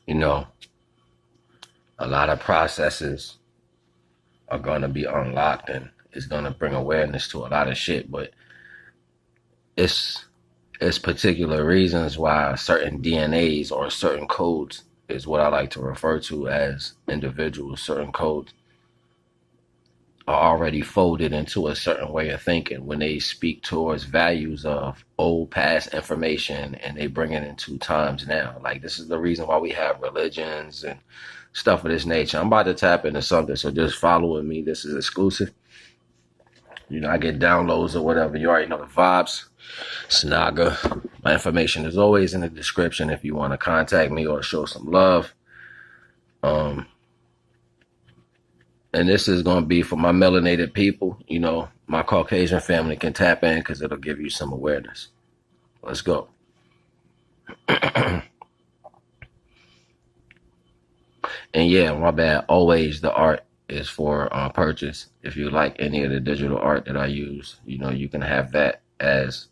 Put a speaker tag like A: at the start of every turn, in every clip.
A: You know, a lot of processes are going to be unlocked, and it's going to bring awareness to a lot of shit. But it's particular reasons why certain DNAs or certain codes is what I like to refer to as individuals. Certain codes are already folded into a certain way of thinking when they speak towards values of old past information and they bring it into times now. Like, this is the reason why we have religions and stuff of this nature. I'm about to tap into something, so just follow me. This is exclusive. You know, I get downloads or whatever. You already know the vibes. It's NAGA. My information is always in the description if you want to contact me or show some love. And this is going to be for my melanated people. You know, my Caucasian family can tap in because it'll give you some awareness. Let's go. And yeah, my bad. Always the art is for purchase. If you like any of the digital art that I use, you know, you can have that as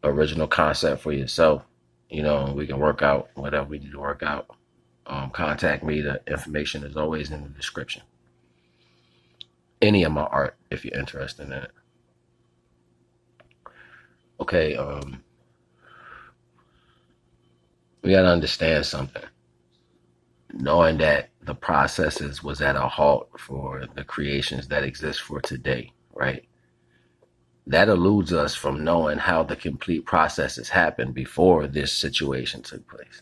A: original concept for yourself. You know, we can work out whatever we need to work out. Contact me. The information is always in the description. Any of my art, if you're interested in it. Okay, we gotta understand something. Knowing that the processes was at a halt for the creations that exist for today, right? That eludes us from knowing how the complete processes happened before this situation took place.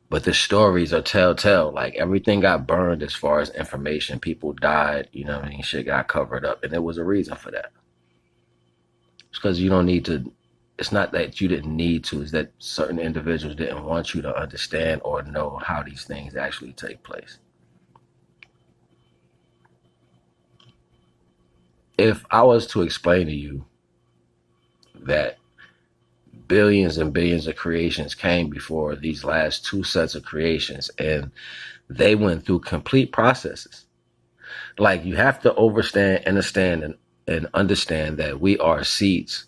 A: But the stories are telltale. Like, everything got burned as far as information. People died, you know what I mean? Shit got covered up. And there was a reason for that. It's because you don't need to. It's not that you didn't need to. It's that certain individuals didn't want you to understand or know how these things actually take place. If I was to explain to you that billions and billions of creations came before these last two sets of creations, and they went through complete processes. Like, you have to understand that we are seeds.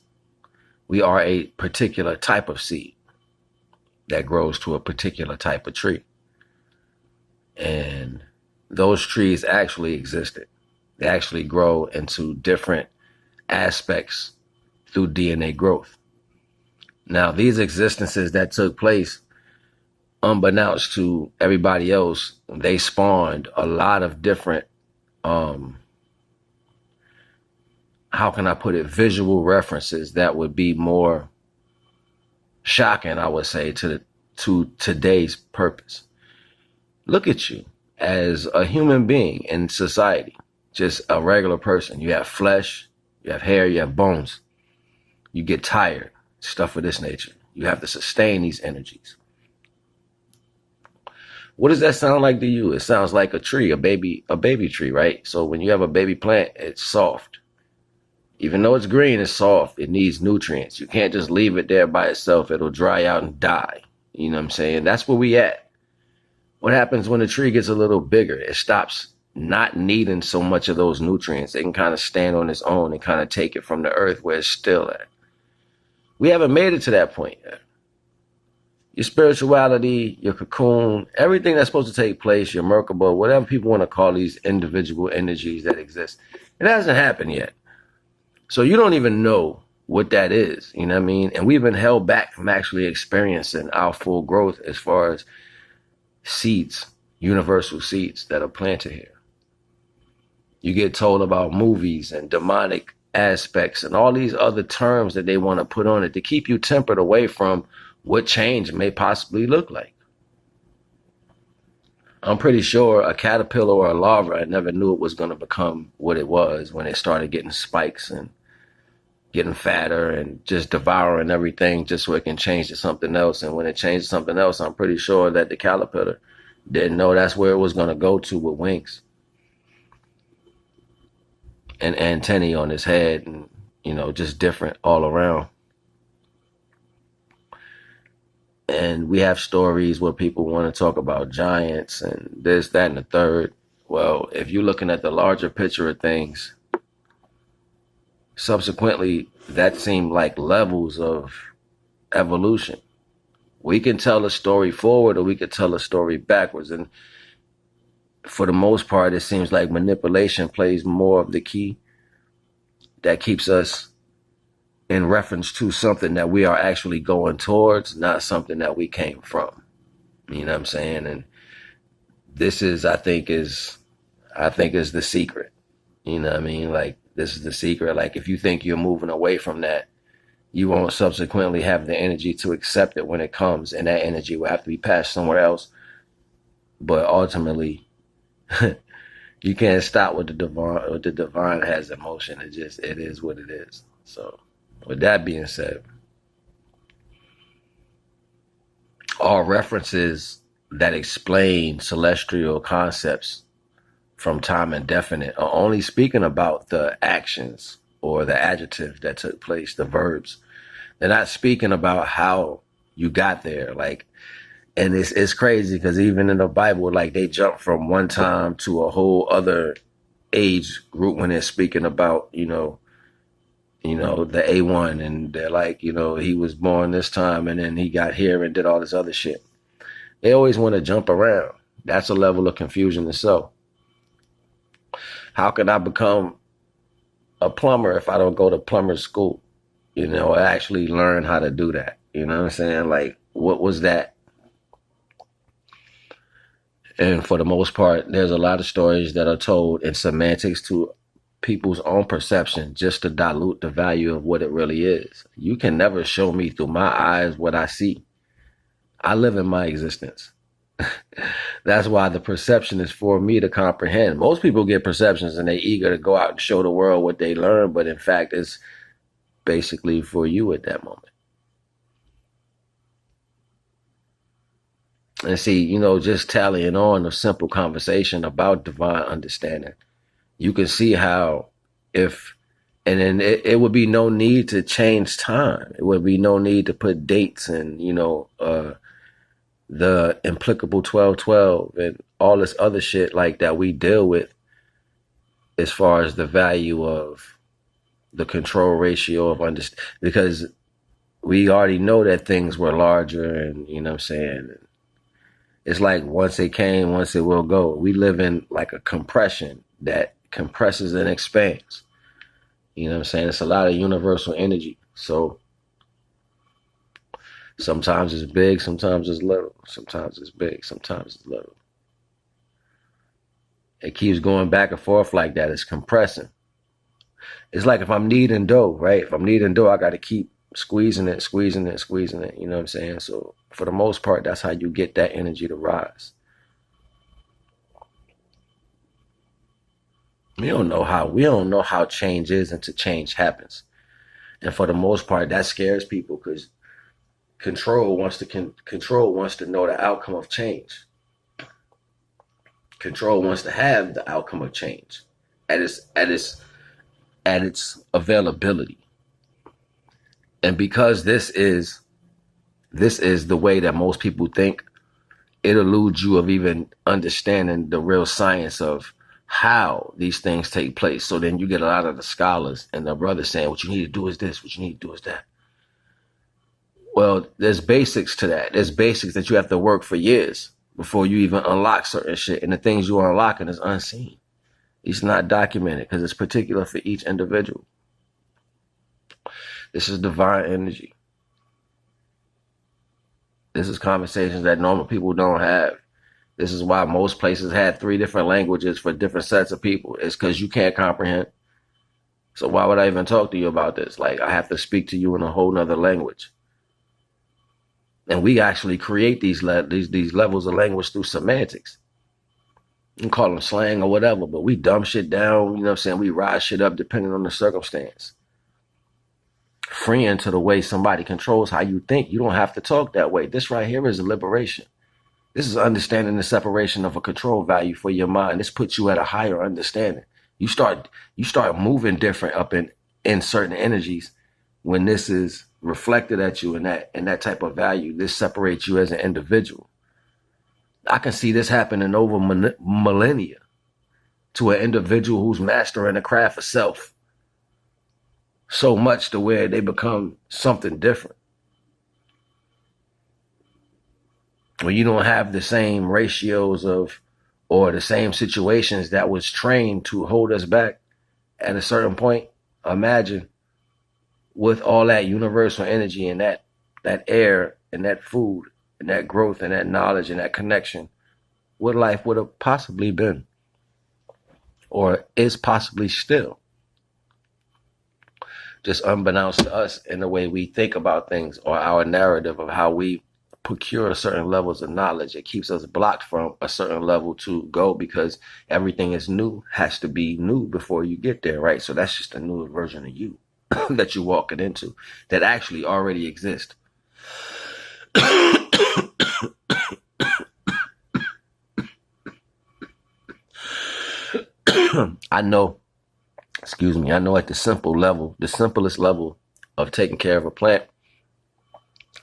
A: We are a particular type of seed that grows to a particular type of tree. And those trees actually existed. They actually grow into different aspects through DNA growth. Now, these existences that took place, unbeknownst to everybody else, they spawned a lot of different, how can I put it, visual references that would be more shocking, I would say, to today's purpose. Look at you as a human being in society, just a regular person. You have flesh, you have hair, you have bones. You get tired. Stuff of this nature. You have to sustain these energies. What does that sound like to you? It sounds like a tree, a baby tree, right? So when you have a baby plant, it's soft. Even though it's green, it's soft. It needs nutrients. You can't just leave it there by itself. It'll dry out and die. You know what I'm saying? That's where we at. What happens when the tree gets a little bigger? It stops not needing so much of those nutrients. It can kind of stand on its own and kind of take it from the earth where it's still at. We haven't made it to that point yet. Your spirituality, your cocoon, everything that's supposed to take place, your Merkaba, whatever people want to call these individual energies that exist, it hasn't happened yet. So you don't even know what that is, you know what I mean? And we've been held back from actually experiencing our full growth as far as seeds, universal seeds that are planted here. You get told about movies and demonic aspects and all these other terms that they want to put on it to keep you tempered away from what change may possibly look like. I'm pretty sure a caterpillar or a larva never knew it was going to become what it was when it started getting spikes and getting fatter and just devouring everything just so it can change to something else. And when it changed to something else, I'm pretty sure that the caterpillar didn't know that's where it was going to go to with wings and antennae on his head, and, you know, just different all around. And we have stories where people want to talk about giants and this, that, and the third. Well, if you're looking at the larger picture of things, subsequently, that seemed like levels of evolution. We can tell a story forward or we can tell a story backwards. And for the most part, it seems like manipulation plays more of the key that keeps us in reference to something that we are actually going towards, not something that we came from. You know what I'm saying? And this is, I think is the secret. You know what I mean? Like, this is the secret. Like, if you think you're moving away from that, you won't subsequently have the energy to accept it when it comes, and that energy will have to be passed somewhere else. But ultimately, you can't stop what the divine. What the divine has in motion. It is what it is. So, with that being said, all references that explain celestial concepts from time indefinite are only speaking about the actions or the adjectives that took place, the verbs. They're not speaking about how you got there. Like, and it's crazy because even in the Bible, like, they jump from one time to a whole other age group when they're speaking about, the A1, and they're like, he was born this time and then he got here and did all this other shit. They always want to jump around. That's a level of confusion itself. How can I become a plumber if I don't go to plumber school? Actually learn how to do that. You know what I'm saying? Like, what was that? And for the most part, there's a lot of stories that are told in semantics to people's own perception just to dilute the value of what it really is. You can never show me through my eyes what I see. I live in my existence. That's why the perception is for me to comprehend. Most people get perceptions and they're eager to go out and show the world what they learn, but in fact, it's basically for you at that moment. And see, just tallying on a simple conversation about divine understanding, you can see how and then it would be no need to change time. It would be no need to put dates and, the implicable 1212 and all this other shit like that we deal with as far as the value of the control ratio of understanding, because we already know that things were larger and, you know what I'm saying? It's like once it came, once it will go. We live in like a compression that compresses and expands. You know what I'm saying? It's a lot of universal energy. So sometimes it's big, sometimes it's little. Sometimes it's big, sometimes it's little. It keeps going back and forth like that. It's compressing. It's like if I'm kneading dough, right? If I'm kneading dough, I got to keep squeezing it. You know what I'm saying? So for the most part, that's how you get that energy to rise. We don't know how change is until change happens. And for the most part, that scares people because control wants to know the outcome of change. Control wants to have the outcome of change at its availability. And because this is the way that most people think, it eludes you of even understanding the real science of how these things take place. So then you get a lot of the scholars and the brothers saying, what you need to do is this, what you need to do is that. Well, there's basics to that. There's basics that you have to work for years before you even unlock certain shit. And the things you're unlocking is unseen. It's not documented because it's particular for each individual. This is divine energy. This is conversations that normal people don't have. This is why most places had 3 different languages for different sets of people. It's because you can't comprehend. So why would I even talk to you about this? Like, I have to speak to you in a whole nother language. And we actually create these levels of language through semantics. You can call them slang or whatever, but we dumb shit down, you know what I'm saying? We rise shit up depending on the circumstance. Freeing to the way somebody controls how you think. You don't have to talk that way. This right here is a liberation. This is understanding the separation of a control value for your mind. This puts you at a higher understanding. You start moving different up in certain energies when this is reflected at you in that type of value. This separates you as an individual. I can see this happening over millennia to an individual who's mastering the craft of self so much to where they become something different. when you don't have the same ratios of or the same situations that was trained to hold us back at a certain point, imagine with all that universal energy and that air and that food and that growth and that knowledge and that connection, what life would have possibly been or is possibly still. Just unbeknownst to us in the way we think about things or our narrative of how we procure certain levels of knowledge. It keeps us blocked from a certain level to go because everything is new, has to be new before you get there, right? So that's just a newer version of you that you're walking into that actually already exists. I know at the simplest level of taking care of a plant,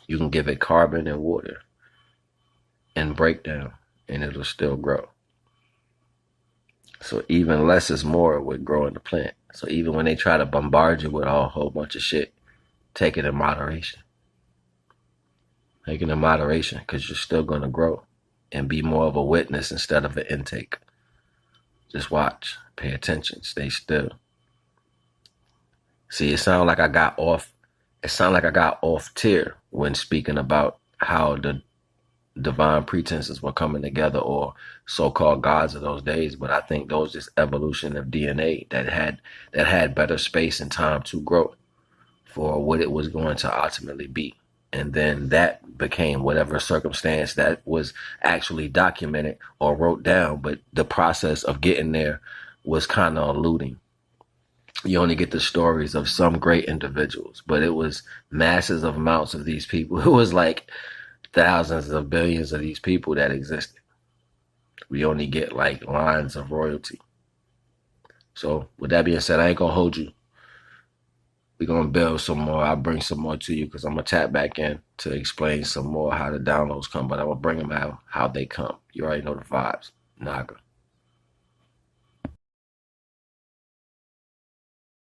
A: you can give it carbon and water and breakdown, and it'll still grow. So even less is more with growing the plant. So even when they try to bombard you with a whole bunch of shit, take it in moderation. Take it in moderation because you're still going to grow and be more of a witness instead of an intake. Just watch, pay attention, stay still. See, it sounded like I got off tier when speaking about how the divine pretenses were coming together or so-called gods of those days, but I think those just evolution of DNA that had better space and time to grow for what it was going to ultimately be. And then that became whatever circumstance that was actually documented or wrote down, but the process of getting there was kind of eluding. You only get the stories of some great individuals, but it was masses of amounts of these people. It was like thousands of billions of these people that existed. We only get like lines of royalty. So with that being said, I ain't gonna hold you. We're gonna build some more. I'll bring some more to you because I'm gonna tap back in to explain some more how the downloads come, but I'm gonna bring them out how they come. You already know the vibes. NAGA.